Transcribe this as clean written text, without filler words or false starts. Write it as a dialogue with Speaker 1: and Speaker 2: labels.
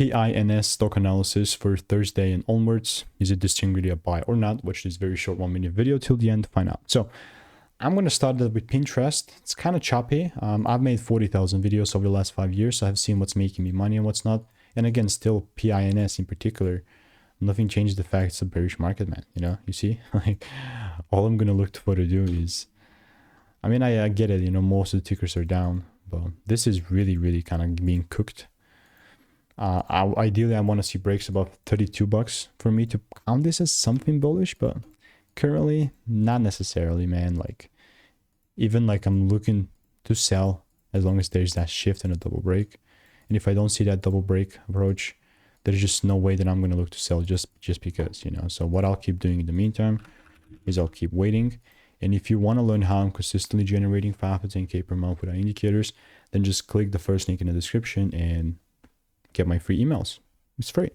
Speaker 1: PINS stock analysis for Thursday and onwards. Is it distinctly a buy or not? Watch this very short 1-minute video till the end to find out. So I'm going to start with Pinterest. It's kind of choppy. I've made 40,000 videos over the last 5 years, so I've seen what's making me money and what's not. And again, still PINS in particular, nothing changes the fact it's a bearish market, man. You know, you see, like all I'm going to look for to do is, I mean, I get it, you know, most of the tickers are down, but this is really kind of being cooked. Ideally, I want to see breaks above 32 bucks for me to count this as something bullish, but currently not necessarily, man. Like even like I'm looking to sell as long as there's that shift and a double break. And if I don't see that double break approach, there's just no way that I'm going to look to sell just because, you know. So what I'll keep doing in the meantime is I'll keep waiting. And if you want to learn how I'm consistently generating 5 to 10K per month without indicators, then just click the first link in the description and get my free emails. It's free.